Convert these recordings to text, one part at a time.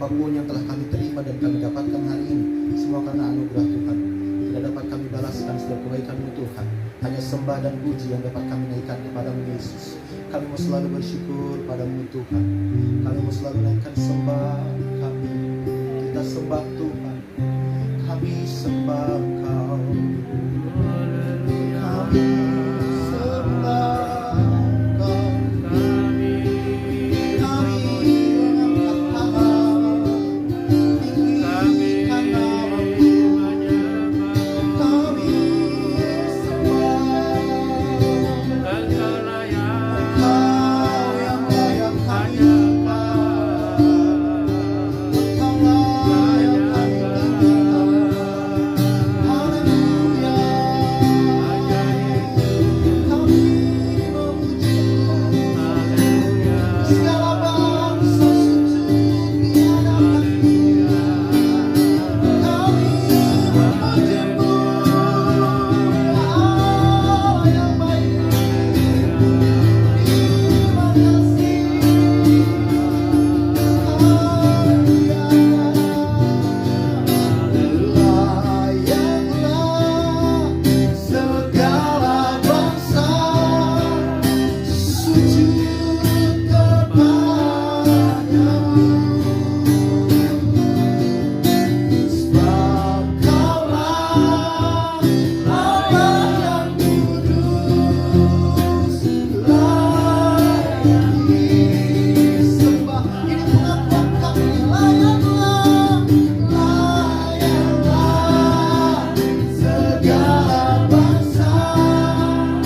apapun yang telah kami terima dan kami dapatkan hari ini, semua karena anugerah Tuhan. Tidak dapat kami balaskan setiap kebaikan-Mu Tuhan. Hanya sembah dan puji yang dapat kami naikkan kepada-Mu Yesus. Kami mau selalu bersyukur pada-Mu Tuhan. Kami mau selalu naikkan sembah kami. Kita sembah Tuhan. Kami sembah Engkau. Kami sembah Engkau. Kami angkat tangan, tinggikan nama-Mu. Kami sembah Engkau yang layak kami sembah. Engkaulah yang kami tinggikan. Haleluya. Kami memuji segala bangsa sujud di hadapan-Mu. Kami memuji-Mu, ya Allah yang baik. Terima kasih. Layaklah segala bangsa sujud kepada-Mu. Sebab Kaulah Allah yang kudus, layak disembah. Ini pengakuan kami, layaklah segala bangsa sujud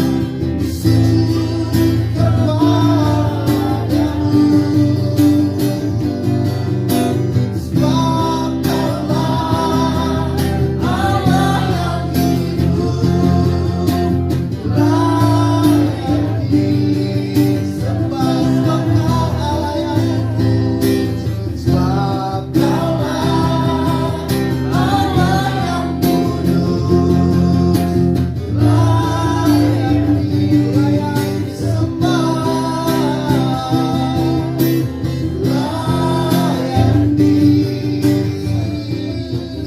kepada-Mu. Sebab Kaulah Allah yang hidup, layak disembah. Sebab Kau Allah yang kudus, sebab Kaulah Allah yang kudus, layak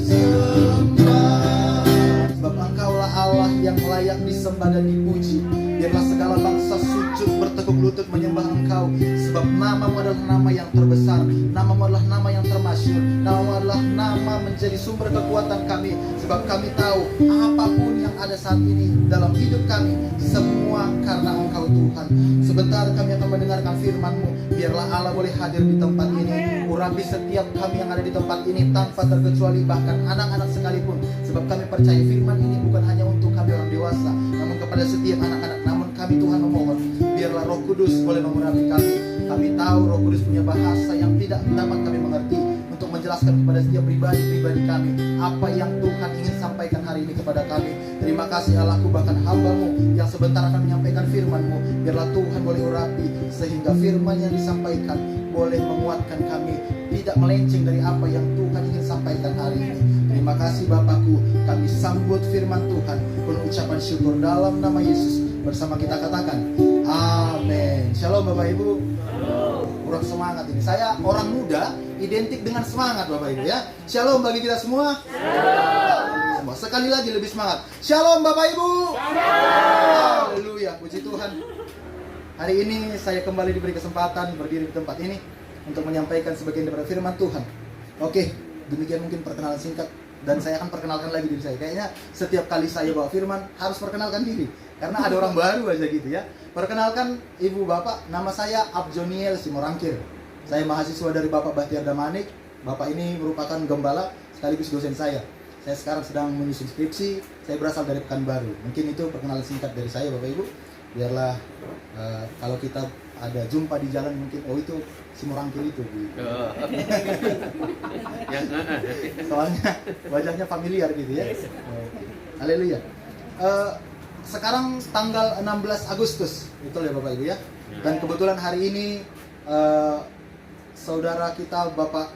disembah. Sebab Engkaulah Allah yang layak disembah dan dipuji. Biarlah segala bangsa sujud bertekuk lutut menyembah Engkau. Sebab nama-Mu adalah nama yang terbesar, nama-Mu adalah nama yang termasyhur, nama-Mu adalah nama menjadi sumber kekuatan kami. Sebab kami tahu apapun yang ada saat ini dalam hidup kami, semua karena Engkau Tuhan. Sebentar kami akan mendengarkan firman-Mu. Biarlah Allah boleh hadir di tempat ini, urapi setiap kami yang ada di tempat ini tanpa terkecuali, bahkan anak-anak sekalipun. Sebab kami percaya firman ini bukan hanya untuk kami orang dewasa, namun kepada setiap anak-anak. Namun kami Tuhan memohon, biarlah Roh Kudus boleh mengurapi kami. Kami tahu Roh Kudus punya bahasa yang tidak dapat kami mengerti, untuk menjelaskan kepada setiap pribadi-pribadi kami apa yang Tuhan ingin sampaikan hari ini kepada kami. Terima kasih Allahku, bahkan hamba-Mu yang sebentar akan menyampaikan firman-Mu. Biarlah Tuhan boleh urapi, sehingga firman yang disampaikan boleh menguatkan kami, tidak melenceng dari apa yang Tuhan ingin sampaikan hari ini. Terima kasih Bapakku, kami sambut firman Tuhan penuh ucapan syukur dalam nama Yesus. Bersama kita katakan amin. Shalom Bapak Ibu. Kurang semangat ini. Saya orang muda identik dengan semangat Bapak Ibu ya. Shalom bagi kita semua. Shalom. Sekali lagi lebih semangat. Shalom Bapak Ibu. Shalom. Haleluya, puji Tuhan. Hari ini saya kembali diberi kesempatan berdiri di tempat ini untuk menyampaikan sebagian daripada firman Tuhan. Oke, demikian mungkin perkenalan singkat. Dan saya akan perkenalkan lagi diri saya. Kayaknya setiap kali saya bawa firman harus perkenalkan diri, karena ada orang baru aja gitu ya. Perkenalkan Ibu Bapak, nama saya Abjoniel Simorangkir. Saya mahasiswa dari Bapak Bahtiar Damanik. Bapak ini merupakan gembala sekaligus dosen saya. Saya sekarang sedang menyusun skripsi. Saya berasal dari Pekanbaru. Mungkin itu perkenalan singkat dari saya Bapak Ibu. Biarlah kalau kita ada jumpa di jalan mungkin, oh itu Simorangkir itu. Soalnya wajahnya familiar gitu ya. Haleluya. Sekarang tanggal 16 Agustus, betul ya Bapak Ibu ya. Dan kebetulan hari ini saudara kita Bapak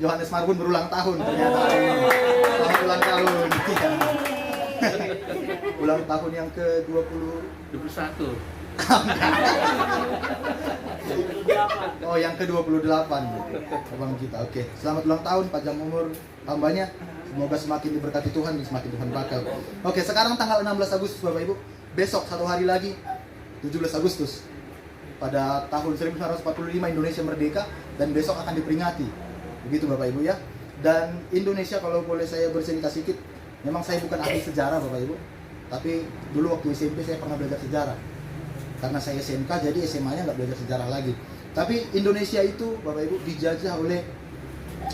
Yohanes Marbun berulang tahun ternyata. Selamat ulang tahun. Ulang tahun yang ke-20 21. Oh, yang ke-28 abang kita. Oke. Selamat ulang tahun, panjang umur hambanya. Semoga semakin diberkati Tuhan dan semakin Tuhan pakai. Oke, sekarang tanggal 16 Agustus Bapak Ibu. Besok satu hari lagi 17 Agustus. Pada tahun 1945 Indonesia merdeka dan besok akan diperingati. Begitu Bapak Ibu ya. Dan Indonesia, kalau boleh saya bercerita sedikit, memang saya bukan ahli sejarah Bapak Ibu. Tapi dulu waktu SMP saya pernah belajar sejarah. Karena saya SMK, jadi SMA-nya nggak belajar sejarah lagi. Tapi Indonesia itu Bapak Ibu dijajah oleh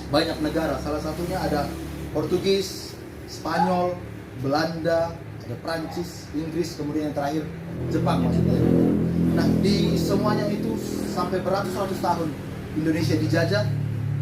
banyak negara. Salah satunya ada Portugis, Spanyol, Belanda, ada Prancis, Inggris, kemudian yang terakhir Jepang maksudnya. Nah, di semuanya itu sampai beratus-ratus tahun Indonesia dijajah,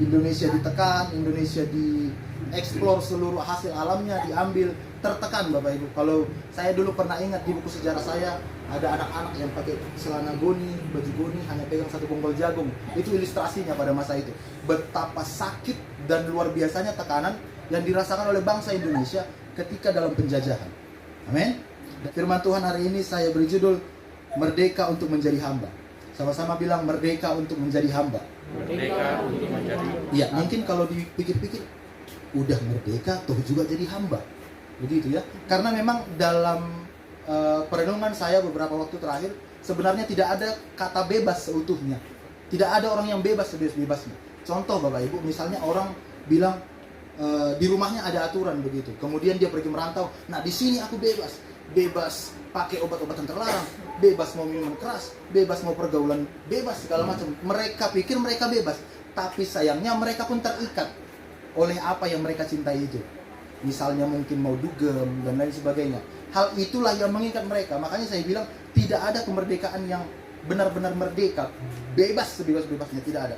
Indonesia ditekan, Indonesia dieksplor, seluruh hasil alamnya diambil, tertekan Bapak Ibu. Kalau saya dulu pernah ingat di buku sejarah saya, ada anak-anak yang pakai celana goni, baju goni, hanya pegang satu bonggol jagung. Itu ilustrasinya pada masa itu. Betapa sakit dan luar biasanya tekanan yang dirasakan oleh bangsa Indonesia ketika dalam penjajahan. Amin. Firman Tuhan hari ini saya beri judul Merdeka untuk menjadi hamba. Sama-sama bilang merdeka untuk menjadi hamba. Merdeka untuk menjadi. Ya, mungkin kalau dipikir-pikir, udah merdeka toh juga jadi hamba. Begitu ya. Karena memang dalam perenungan saya beberapa waktu terakhir, sebenarnya tidak ada kata bebas seutuhnya. Tidak ada orang yang bebas sebebas-bebasnya. Contoh Bapak Ibu, misalnya orang bilang di rumahnya ada aturan begitu. Kemudian dia pergi merantau. Nah, di sini aku bebas. Bebas pakai obat-obatan terlarang, bebas mau minuman keras, bebas mau pergaulan, bebas segala macam. Mereka pikir mereka bebas, tapi sayangnya mereka pun terikat oleh apa yang mereka cintai itu. Misalnya mungkin mau dugem dan lain sebagainya. Hal itulah yang mengikat mereka. Makanya saya bilang tidak ada kemerdekaan yang benar-benar merdeka, bebas sebebas-bebasnya, tidak ada.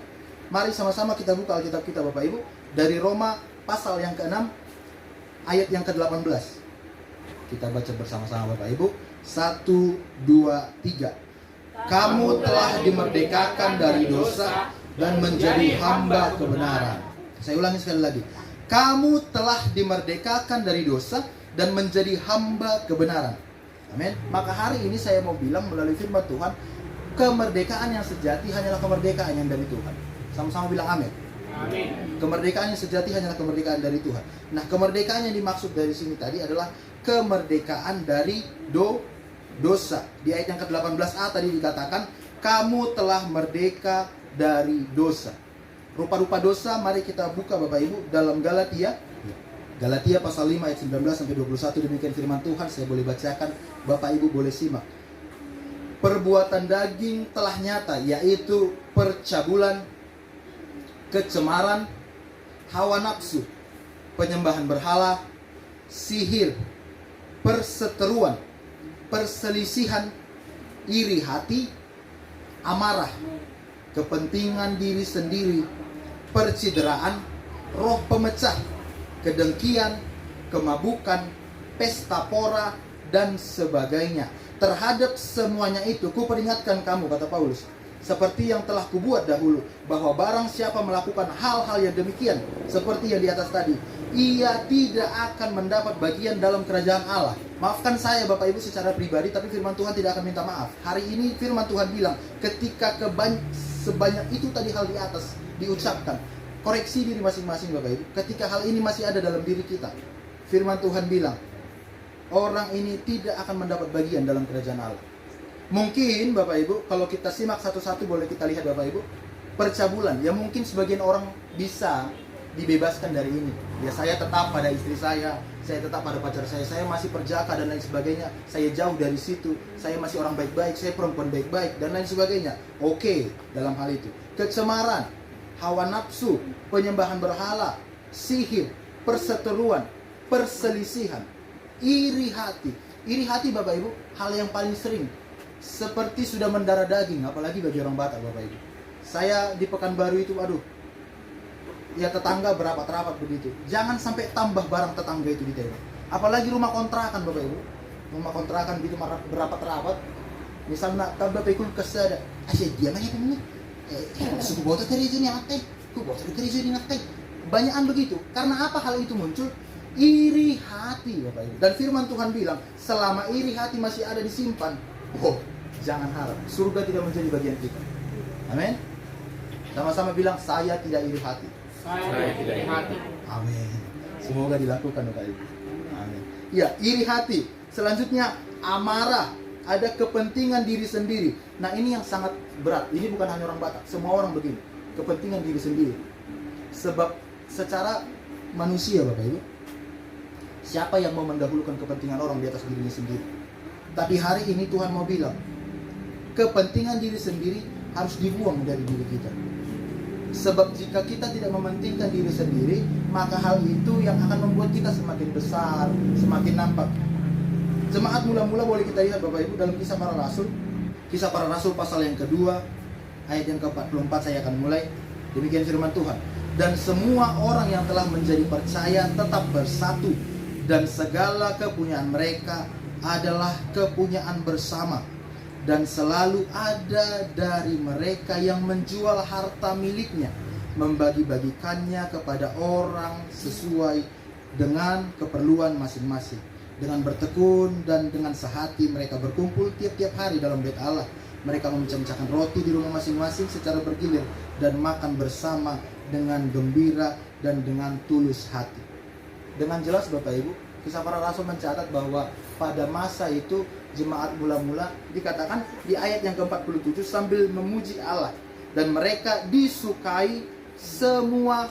Mari sama-sama kita buka Alkitab kita Bapak Ibu dari Roma pasal yang ke-6 ayat yang ke-18. Kita baca bersama-sama Bapak Ibu. 1, 2, 3. Kamu telah dimerdekakan dari dosa dan menjadi hamba kebenaran. Saya ulangi sekali lagi. Kamu telah dimerdekakan dari dosa dan menjadi hamba kebenaran. Amin. Maka hari ini saya mau bilang melalui firman Tuhan, kemerdekaan yang sejati hanyalah kemerdekaan yang dari Tuhan. Sama-sama bilang amin. Amin. Kemerdekaan yang sejati hanyalah kemerdekaan dari Tuhan. Nah, kemerdekaan yang dimaksud dari sini tadi adalah kemerdekaan dari dosa. Di ayat yang ke-18a tadi dikatakan, kamu telah merdeka dari dosa. Rupa-rupa dosa, mari kita buka Bapak Ibu dalam Galatia. Galatia pasal 5 ayat 19 sampai 21, demikian firman Tuhan, saya boleh bacakan, Bapak Ibu boleh simak. Perbuatan daging telah nyata, yaitu percabulan, kecemaran, hawa nafsu, penyembahan berhala, sihir, perseteruan, perselisihan, iri hati, amarah, kepentingan diri sendiri, percideraan, roh pemecah, kedengkian, kemabukan, pesta pora, dan sebagainya. Terhadap semuanya itu kuperingatkan kamu, kata Paulus, seperti yang telah kubuat dahulu, bahwa barang siapa melakukan hal-hal yang demikian, seperti yang di atas tadi, ia tidak akan mendapat bagian dalam kerajaan Allah. Maafkan saya Bapak Ibu secara pribadi, tapi firman Tuhan tidak akan minta maaf. Hari ini firman Tuhan bilang, ketika sebanyak itu tadi hal di atas diucapkan, koreksi diri masing-masing Bapak Ibu. Ketika hal ini masih ada dalam diri kita, firman Tuhan bilang, orang ini tidak akan mendapat bagian dalam kerajaan Allah. Mungkin Bapak Ibu, kalau kita simak satu-satu, boleh kita lihat Bapak Ibu, percabulan, ya mungkin sebagian orang bisa dibebaskan dari ini. Ya saya tetap pada istri saya tetap pada pacar saya masih perjaka dan lain sebagainya, saya jauh dari situ, saya masih orang baik-baik, saya perempuan baik-baik dan lain sebagainya. Oke, dalam hal itu. Kecemaran, hawa nafsu, penyembahan berhala, sihir, perseteruan, perselisihan, iri hati. Iri hati Bapak Ibu, hal yang paling sering, seperti sudah mendarah daging, apalagi bagi orang Batak Bapak Ibu. Saya di Pekanbaru itu, ya tetangga berapat-rapat begitu. Jangan sampai tambah barang tetangga itu ditembak. Apalagi rumah kontrakan Bapak Ibu. Rumah kontrakan gitu berapat-rapat. Misalnya Bapak Ibu kesada, asyik dia mah ini. Suku bota dari itu ni ngatai. Ku bota dari itu ni ngatai. Banyakan begitu. Karena apa hal itu muncul? iri hati, Bapak Ibu. Dan firman Tuhan bilang, selama iri hati masih ada disimpan, jangan harap surga tidak menjadi bagian kita. Amin. Sama-sama bilang, saya tidak iri hati. Saya tidak iri hati. Amin. Semoga dilakukan, Bapak Ibu. Amin. Ya, iri hati. Selanjutnya amarah. Ada kepentingan diri sendiri. Nah, ini yang sangat berat. Ini bukan hanya orang Batak, semua orang begini. Kepentingan diri sendiri. Sebab secara manusia, Bapak Ibu, siapa yang mau mendahulukan kepentingan orang di atas dirinya sendiri? Tapi hari ini Tuhan mau bilang, kepentingan diri sendiri harus dibuang dari diri kita. Sebab jika kita tidak mementingkan diri sendiri, maka hal itu yang akan membuat kita semakin besar, semakin nampak. Jemaat mula-mula boleh kita lihat, Bapak Ibu, dalam Kisah Para Rasul. Kisah Para Rasul pasal yang kedua, ayat yang ke-44 saya akan mulai. Demikian firman Tuhan. Dan semua orang yang telah menjadi percaya tetap bersatu, dan segala kepunyaan mereka adalah kepunyaan bersama. Dan selalu ada dari mereka yang menjual harta miliknya, membagi-bagikannya kepada orang sesuai dengan keperluan masing-masing. Dengan bertekun dan dengan sehati mereka berkumpul tiap-tiap hari dalam bait Allah. Mereka memecah-mecahkan roti di rumah masing-masing secara bergilir dan makan bersama dengan gembira dan dengan tulus hati. Dengan jelas, Bapak Ibu, Kisah Para Rasul mencatat bahwa pada masa itu jemaat mula-mula dikatakan di ayat yang ke-47 sambil memuji Allah, dan mereka disukai semua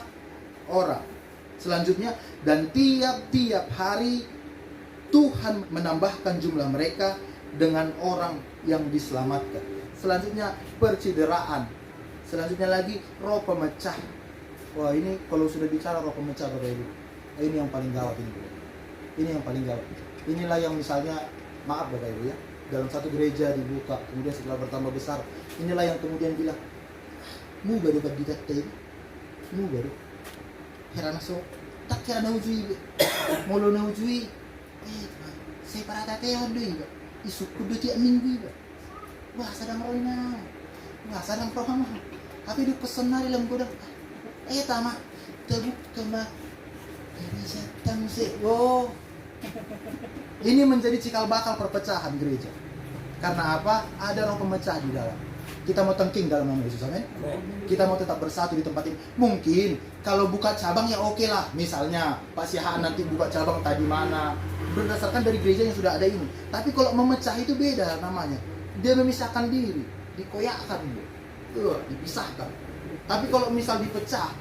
orang. Selanjutnya, dan tiap-tiap hari Tuhan menambahkan jumlah mereka dengan orang yang diselamatkan. Selanjutnya percideraan. Selanjutnya lagi roh pemecah. Wah, ini kalau sudah bicara roh pemecah, Bapak Ibu, ini yang paling gawat ini. Ini yang paling gawat. Inilah yang misalnya, maaf Bapak Ibu ya, dalam satu gereja dibuka, kemudian setelah bertambah besar, inilah yang kemudian bilang, muga dapat ditatai, muga do. Herana so, tak kira na ujui, molo na ujui. Saya para tateon doy ba, isukod do ti minggu ba. Wah, sadang roy na. Wah, sadang roh mah. Tapi di pesan na lang ko daw. Tama. Tabuk ka ma. Ini setan sih. Oh. Ini menjadi cikal bakal perpecahan gereja. Karena apa? Ada roh pemecah di dalam. Kita mau tengking dalam nama Yesus, amin. Kita mau tetap bersatu di tempat ini. Mungkin kalau buka cabang ya oke lah. Misalnya Pak Sihaan nanti buka cabang tadi mana, berdasarkan dari gereja yang sudah ada ini. Tapi kalau memecah itu beda namanya. Dia memisahkan diri, dikoyakkan, dipisahkan. Tapi kalau misal dipecah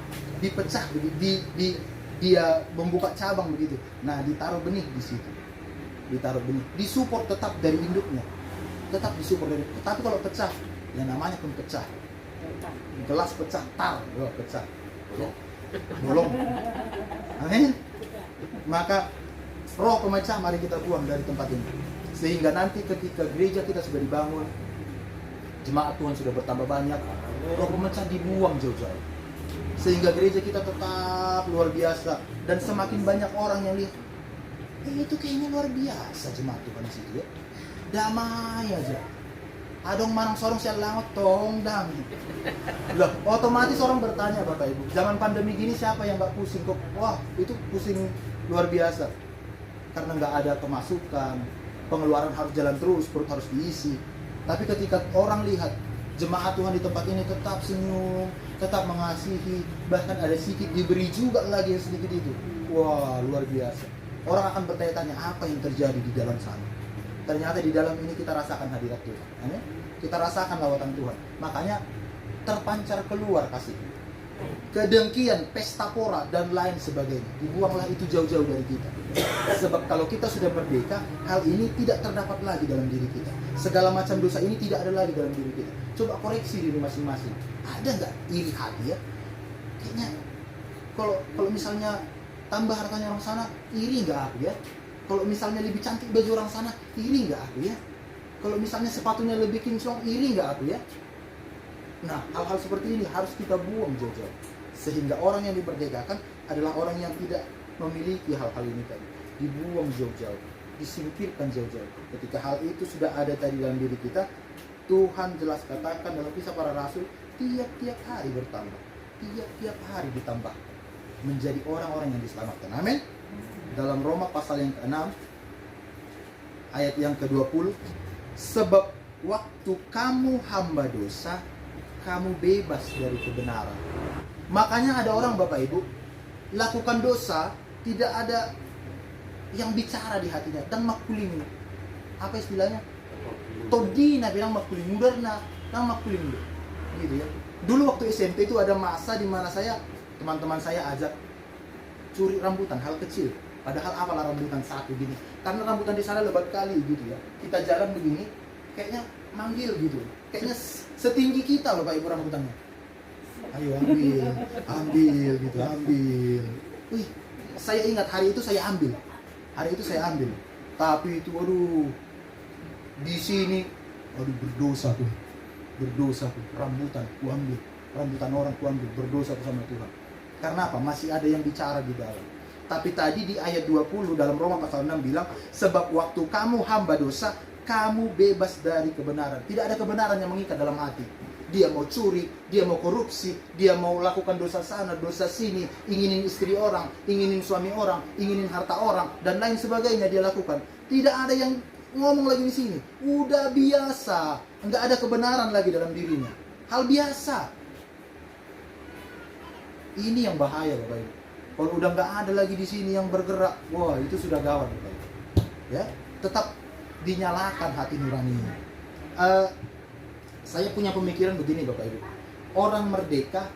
dia membuka cabang begitu. Nah, ditaruh benih di situ. Ditaruh benih, disupport tetap dari induknya. Tetap disupport dari. Tapi kalau pecah, yang namanya pun pecah. Gelas pecah, pecah. Bolong. Amin. Maka roh pemecah mari kita buang dari tempat ini. Sehingga nanti ketika gereja kita sudah dibangun, jemaat Tuhan sudah bertambah banyak, roh pemecah dibuang jauh-jauh. Sehingga gereja kita tetap luar biasa. Dan semakin banyak orang yang lihat, itu kayaknya luar biasa jemaat Tuhan di situ ya. Damai aja. Adong manang sorong siya langot tong dami. Loh, otomatis orang bertanya, Bapak Ibu, zaman pandemi gini siapa yang gak pusing kok? Wah, itu pusing luar biasa. Karena gak ada pemasukan, pengeluaran harus jalan terus, perut harus diisi. Tapi ketika orang lihat jemaat Tuhan di tempat ini tetap senyum, tetap mengasihi, bahkan ada sedikit diberi juga lagi yang sedikit itu. Wah, luar biasa. Orang akan bertanya-tanya apa yang terjadi di dalam sana. Ternyata di dalam ini kita rasakan hadirat Tuhan. Amin. Kita rasakan lawatan Tuhan. Makanya terpancar keluar kasih. Kedengkian, pesta pora, dan lain sebagainya. Dibuanglah itu jauh-jauh dari kita. Sebab kalau kita sudah merdeka, hal ini tidak terdapat lagi dalam diri kita. Segala macam dosa ini tidak ada lagi dalam diri kita. Coba koreksi diri masing-masing. Ada nggak iri hati ya? Kayaknya kalau misalnya tambah hartanya orang sana, iri nggak aku ya? Kalau misalnya lebih cantik baju orang sana, iri nggak aku ya? Kalau misalnya sepatunya lebih kinclong, iri nggak aku ya? Nah, hal-hal seperti ini harus kita buang jauh-jauh. Sehingga orang yang diperdekakan adalah orang yang tidak memiliki hal-hal ini tadi. Dibuang jauh-jauh, disingkirkan jauh-jauh. Ketika hal itu sudah ada tadi dalam diri kita, Tuhan jelas katakan dalam Kisah Para Rasul, tiap-tiap hari bertambah. Tiap-tiap hari ditambah. menjadi orang-orang yang diselamatkan. Amin. Dalam Roma pasal yang ke-6 ayat yang ke-20, sebab waktu kamu hamba dosa, kamu bebas dari kebenaran. Makanya ada orang Bapak Ibu lakukan dosa, tidak ada yang bicara di hatinya dan makuling. Apa istilahnya? Todina bilang makuling mudarna, nang makuling gitu ya. Dulu waktu SMP itu ada masa di mana teman-teman saya ajak curi rambutan, hal kecil. Padahal apalah rambutan satu gini. Karena rambutan di sana lebat kali gitu ya. Kita jalan begini, kayaknya manggil gitu. Kayaknya setinggi kita loh Pak Ibu rambutannya. Ayo ambil gitu, ambil. Wih, saya ingat hari itu saya ambil. Tapi itu waduh, di sini waduh berdosa tuh. Rambutan orang ku ambil, berdosa sama Tuhan. Karena apa? Masih ada yang bicara di dalam. Tapi tadi di ayat 20 dalam Roma pasal 6 bilang, sebab waktu kamu hamba dosa, kamu bebas dari kebenaran. Tidak ada kebenaran yang mengikat dalam hati. Dia mau curi, dia mau korupsi, dia mau lakukan dosa sana, dosa sini, inginin istri orang, inginin suami orang, inginin harta orang, dan lain sebagainya dia lakukan. Tidak ada yang ngomong lagi di sini. Udah biasa, nggak ada kebenaran lagi dalam dirinya. Hal biasa. Ini yang bahaya Bapak Ibu. Kalau udah nggak ada lagi di sini yang bergerak, wah itu sudah gawat Bapak Ibu. Ya, tetap dinyalakan hati nuraninya. Saya punya pemikiran begini Bapak Ibu. Orang merdeka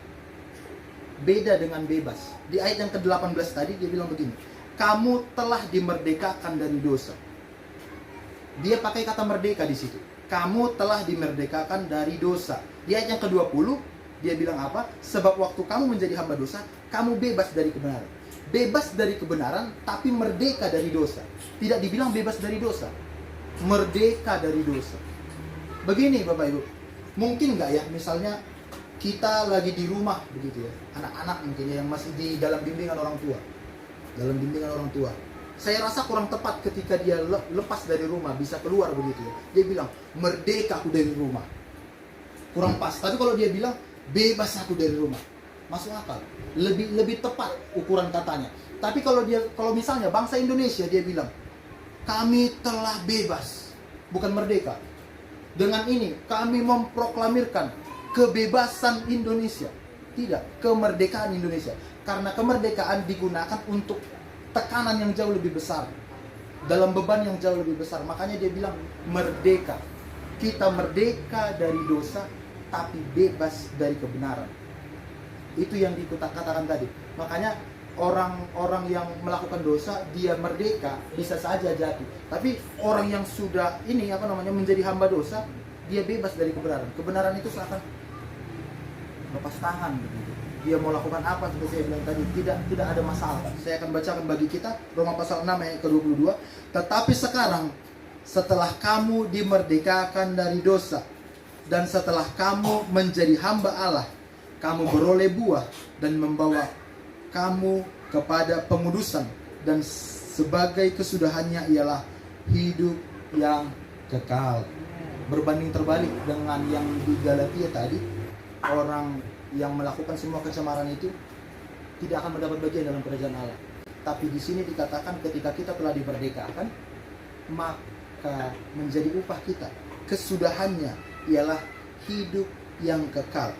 beda dengan bebas. Di ayat yang ke-18 tadi dia bilang begini, kamu telah dimerdekakan dari dosa. Dia pakai kata merdeka di situ. Kamu telah dimerdekakan dari dosa. Di ayat yang ke-20 dia bilang apa? Sebab waktu kamu menjadi hamba dosa, kamu bebas dari kebenaran. Bebas dari kebenaran tapi merdeka dari dosa. Tidak dibilang bebas dari dosa, merdeka dari dosa. Begini Bapak Ibu, mungkin nggak ya misalnya kita lagi di rumah begitu ya, anak-anak mungkin ya yang masih di dalam bimbingan orang tua. Saya rasa kurang tepat ketika dia lepas dari rumah bisa keluar begitu ya. Dia bilang merdeka aku dari rumah, kurang pas. Tapi kalau dia bilang bebas aku dari rumah, masuk akal, lebih tepat ukuran katanya. Tapi kalau misalnya bangsa Indonesia dia bilang kami telah bebas, bukan merdeka. Dengan ini kami memproklamirkan kebebasan Indonesia, tidak kemerdekaan Indonesia. Karena kemerdekaan digunakan untuk tekanan yang jauh lebih besar, dalam beban yang jauh lebih besar. Makanya dia bilang merdeka. Kita merdeka dari dosa, tapi bebas dari kebenaran. Itu yang dikatakan tadi. Makanya orang-orang yang melakukan dosa, dia merdeka, bisa saja jatuh. Tapi orang yang sudah menjadi hamba dosa, dia bebas dari kebenaran. Kebenaran itu seakan lepas tangan begitu. Dia mau lakukan apa seperti saya bilang tadi, tidak ada masalah. Saya akan bacakan bagi kita Roma pasal 6 ayat ke-22. Tetapi sekarang setelah kamu dimerdekakan dari dosa dan setelah kamu menjadi hamba Allah, kamu beroleh buah dan membawa kamu kepada pengudusan, dan sebagai kesudahannya ialah hidup yang kekal. Berbanding terbalik dengan yang di Galatia tadi, orang yang melakukan semua kecemaran itu tidak akan mendapat bagian dalam kerajaan Allah. Tapi di sini dikatakan ketika kita telah dimerdekakan, maka menjadi upah kita, kesudahannya ialah hidup yang kekal.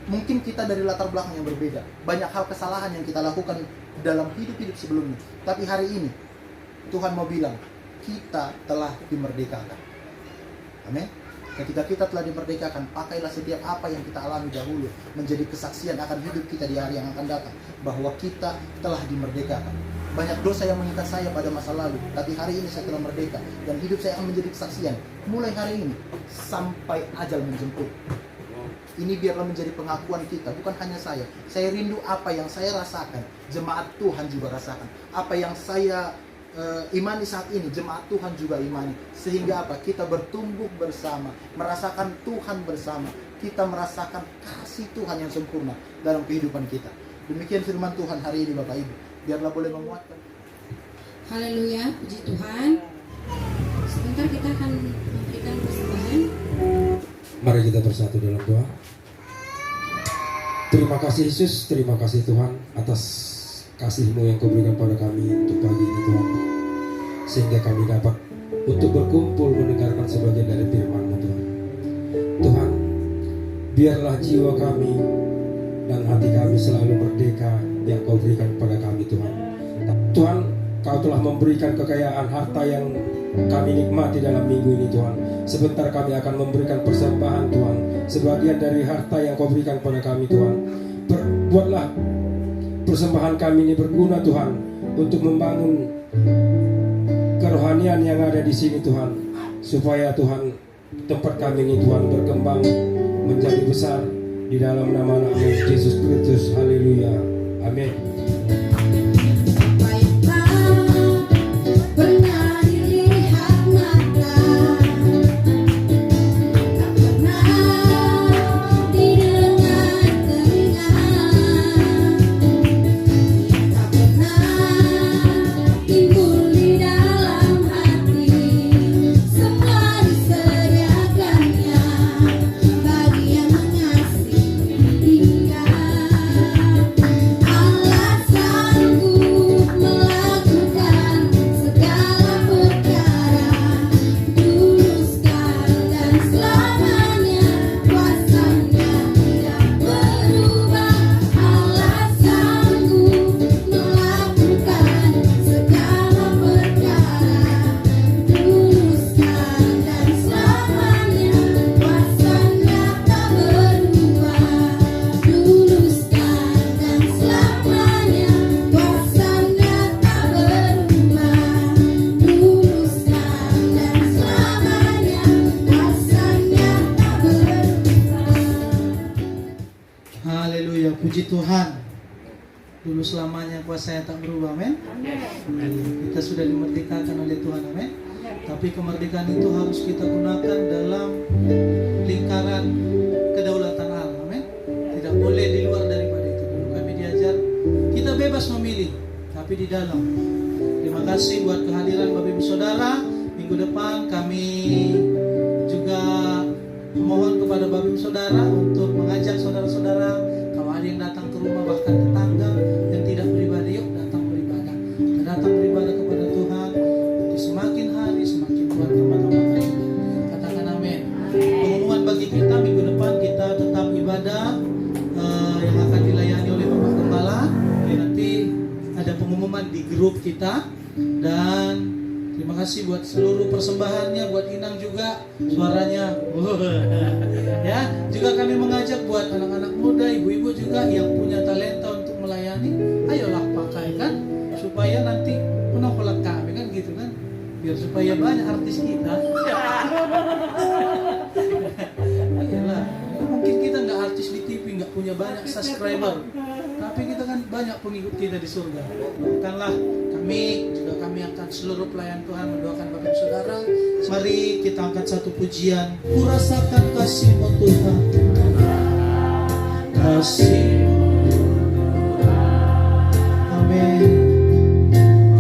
Mungkin kita dari latar belakang yang berbeda, banyak hal kesalahan yang kita lakukan dalam hidup-hidup sebelumnya. Tapi hari ini Tuhan mau bilang kita telah dimerdekakan. Amin. Ketika kita telah dimerdekakan, pakailah setiap apa yang kita alami dahulu menjadi kesaksian akan hidup kita di hari yang akan datang, bahwa kita telah dimerdekakan. Banyak dosa yang mengikat saya pada masa lalu, tapi hari ini saya telah merdeka, dan hidup saya akan menjadi kesaksian mulai hari ini sampai ajal menjemput. Ini biarlah menjadi pengakuan kita, bukan hanya saya. Saya rindu apa yang saya rasakan, jemaat Tuhan juga rasakan. Apa yang saya imani saat ini, jemaat Tuhan juga imani. Sehingga apa? Kita bertumbuh bersama, merasakan Tuhan bersama. Kita merasakan kasih Tuhan yang sempurna dalam kehidupan kita. Demikian firman Tuhan hari ini Bapak Ibu. Biarlah boleh menguatkan. Haleluya, puji Tuhan. Sebentar kita akan memberikan persembahan. Mari kita bersatu dalam doa. Terima kasih Yesus, terima kasih Tuhan atas kasih-Mu yang Kau berikan pada kami untuk pagi ini Tuhan, sehingga kami dapat untuk berkumpul mendengarkan sebagian dari firman-Mu Tuhan. Tuhan, biarlah jiwa kami dan hati kami selalu merdeka yang Kau berikan kepada kami Tuhan. Tuhan, Kau telah memberikan kekayaan harta yang kami nikmati dalam minggu ini Tuhan. Sebentar kami akan memberikan persembahan Tuhan, sebagian dari harta yang Kau berikan kepada kami Tuhan. Buatlah persembahan kami ini berguna Tuhan, untuk membangun kerohanian yang ada di sini Tuhan, supaya Tuhan tempat kami ini Tuhan berkembang menjadi besar di dalam nama Yesus Kristus. Haleluya, amin. Haleluya, puji Tuhan. Dulu selamanya kuasanya tak berubah, amin. Kita sudah dimerdekakan oleh Tuhan, amin. Tapi kemerdekaan itu harus kita gunakan dalam lingkaran kedaulatan Allah, amin. Tidak boleh di luar daripada itu. Dulu kami diajar kita bebas memilih, tapi di dalam. Terima kasih buat kehadiran Bapak Ibu Saudara. Minggu depan kami juga mohon kepada Bapak Ibu Saudara untuk mengajak saudara-saudara, kalau ada yang datang ke rumah, bahkan tetangga yang tidak beribadah, yuk datang beribadah. Kita datang beribadah kepada Tuhan. Nanti semakin hari semakin kuat mata-mata kita. Katakan amin. Pengumuman bagi kita minggu depan, kita tetap ibadah yang akan dilayani oleh Bapak Gembala. Nanti ada pengumuman di grup kita. Dan terima kasih buat seluruh persembahannya, buat Inang juga suaranya. Ya, juga kami mengajak buat anak-anak muda, ibu-ibu juga yang punya talenta untuk melayani. Ayolah pakai kan, supaya nanti penuh kolak kami kan gitu kan, biar supaya banyak artis kita. Ayolah, mungkin kita nggak artis di TV, nggak punya banyak subscriber, tapi kita kan banyak pengikut kita di surga. Bukanlah kami akan seluruh pelayan Tuhan mendoakan Bapak Ibu Saudara. Mari kita angkat satu pujian. Ku rasakan kasih-Mu Tuhan, kasih-Mu, amin.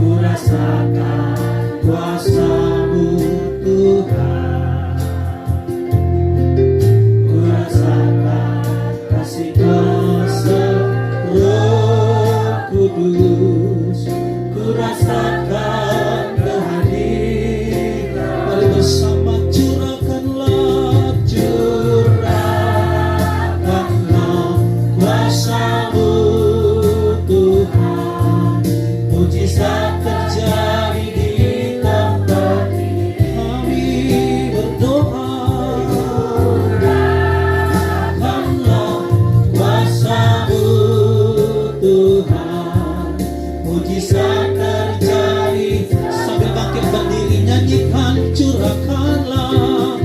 Ku rasakan kuasa-Mu Tuhan, ku rasakan kasih kuasa Roh Kudus. Rasakan kehadiran, mari bersama curahkanlah kuasa-Mu Tuhan, mujizat terjadi di tempat ini. Kami berdoa, curahkanlah kuasa-Mu Tuhan, mujizat berdiri nyanyikan, curahkanlah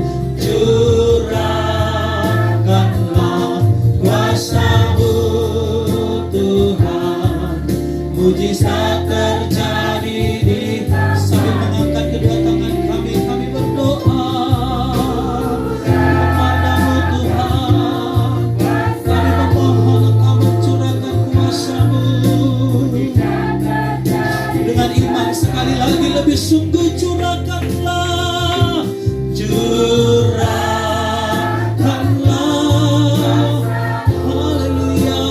kuasa-Mu Tuhan, mujizat terjadi di. Sambil mengangkat kedua tangan kami berdoa kepada-Mu Tuhan, kami memohon Engkau mencurahkan kuasa-Mu. Dengan iman sekali lagi lebih sungguh, curahkanlah haleluya,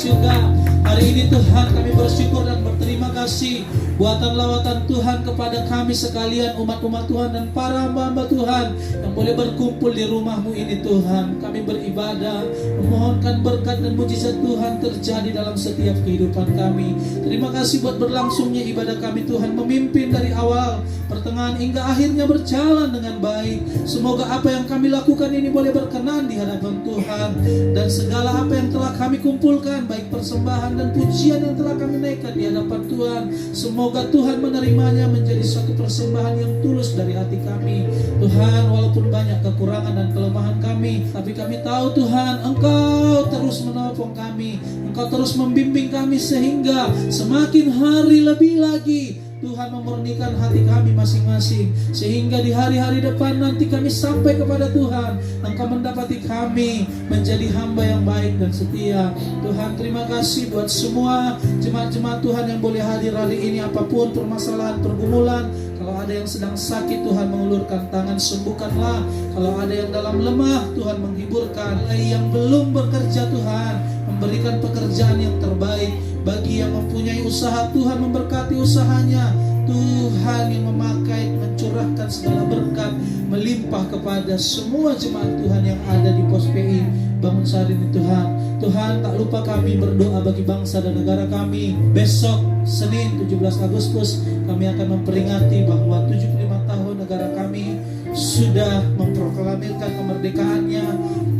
juga. Hari ini Tuhan kami bersyukur dan berterima kasih buatan lawatan Tuhan kepada kami sekalian umat-umat Tuhan dan para hamba-hamba Tuhan yang boleh berkumpul di rumah-Mu ini Tuhan. Kami beribadah, memohonkan berkat dan mujizat Tuhan terjadi dalam setiap kehidupan kami. Terima kasih buat berlangsungnya ibadah kami Tuhan, memimpin dari awal, pertengahan hingga akhirnya berjalan dengan baik. Semoga apa yang kami lakukan ini boleh berkenan di hadapan Tuhan, dan segala apa yang telah kami kumpulkan, baik persembahan dan pujian yang telah kami naikkan di hadapan Tuhan, semoga Tuhan menerimanya menjadi suatu persembahan yang tulus dari hati kami. Tuhan, walaupun banyak kekurangan dan kelemahan kami, tapi kami tahu Tuhan, Engkau terus menopang kami, Engkau terus membimbing kami sehingga semakin hari lebih lagi Tuhan memurnikan hati kami masing-masing, sehingga di hari-hari depan nanti kami sampai kepada Tuhan, Engkau mendapati kami menjadi hamba yang baik dan setia. Tuhan, terima kasih buat semua jemaat-jemaat Tuhan yang boleh hadir hari ini, apapun permasalahan, pergumulan. Kalau ada yang sedang sakit, Tuhan mengulurkan tangan, sembuhkanlah. Kalau ada yang dalam lemah, Tuhan menghiburkan. Yang belum bekerja, Tuhan memberikan pekerjaan yang terbaik. Bagi yang mempunyai usaha, Tuhan memberkati usahanya. Tuhan yang memakai, mencurahkan segala berkat melimpah kepada semua jemaat Tuhan yang ada di pos PI Bangun Sari ini Tuhan. Tuhan, tak lupa kami berdoa bagi bangsa dan negara kami. Besok Senin 17 Agustus kami akan memperingati bahwa 75 tahun negara kami sudah memproklamirkan kemerdekaannya.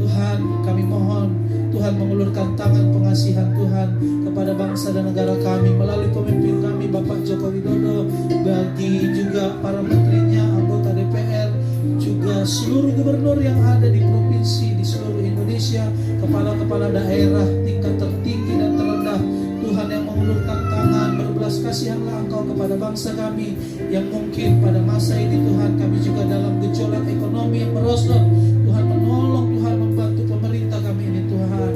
Tuhan, kami mohon Tuhan mengulurkan tangan pengasihan Tuhan kepada bangsa dan negara kami melalui pemimpin kami Bapak Joko Widodo, bagi juga para menterinya, anggota DPR, juga seluruh gubernur yang ada di provinsi di seluruh Indonesia, kepala-kepala daerah tingkat tertinggi dan terendah. Tuhan yang mengulurkan tangan, berbelas kasihanlah Engkau kepada bangsa kami yang mungkin pada masa ini Tuhan kami juga dalam gejolak ekonomi yang merosot. Tuhan menolong, Tuhan membantu pemerintah kami ini Tuhan.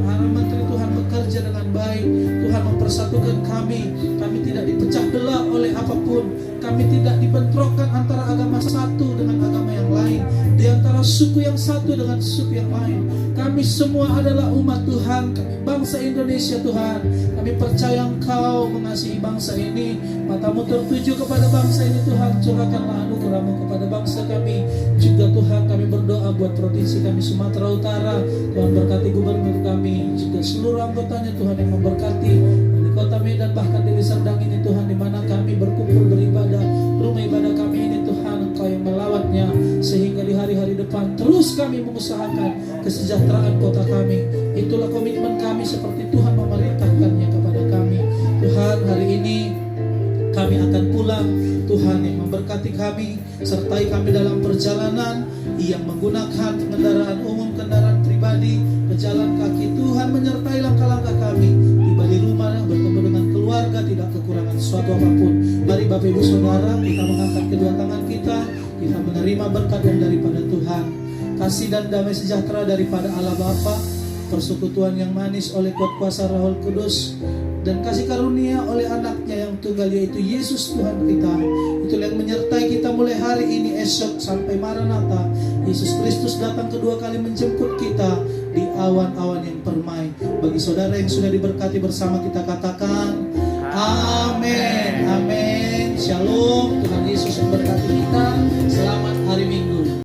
Para menteri Tuhan bekerja dengan baik, Tuhan mempersatukan kami. Kami tidak dipecah belah oleh apapun. Kami tidak dibentrokkan antara agama satu dengan agama yang lain, di antara suku yang satu dengan suku yang lain. Kami semua adalah umat Tuhan, kami bangsa Indonesia Tuhan. Kami percaya Engkau mengasihi bangsa ini. Matamu tertuju kepada bangsa ini Tuhan. Curahkanlah anugerah-Mu kepada bangsa kami. Juga Tuhan kami berdoa buat provinsi kami Sumatera Utara. Tuhan berkati gubernur kami, juga seluruh anggotanya Tuhan yang memberkati. Di kota Medan bahkan di Serdang ini Tuhan, di mana kami berkumpul beribadah, rumah ibadah kami ini Tuhan, Engkau yang melawatnya, sehingga di hari-hari depan terus kami mengusahakan kesejahteraan kota kami. Itulah komitmen kami seperti Tuhan memerintahkannya kepada kami. Tuhan, hari ini kami akan pulang. Tuhan yang memberkati kami, sertai kami dalam perjalanan, yang menggunakan kendaraan umum, kendaraan pribadi, pejalan kaki. Tuhan menyertai langkah-langkah kami. Tiba di rumah, bertemu dengan keluarga, tidak kekurangan sesuatu apapun. Mari Bapak Ibu Saudara, kita mengangkat kedua tangan kita menerima berkat yang daripada Tuhan. Kasih dan damai sejahtera daripada Allah Bapa, persekutuan yang manis oleh kuat kuasa Roh Kudus, dan kasih karunia oleh anaknya yang tunggal, yaitu Yesus Tuhan kita, itulah yang menyertai kita mulai hari ini, esok sampai Maranatha. Yesus Kristus datang kedua kali menjemput kita di awan-awan yang permai. Bagi saudara yang sudah diberkati bersama, kita katakan amin, amin, shalom. Tuhan Yesus memberkati.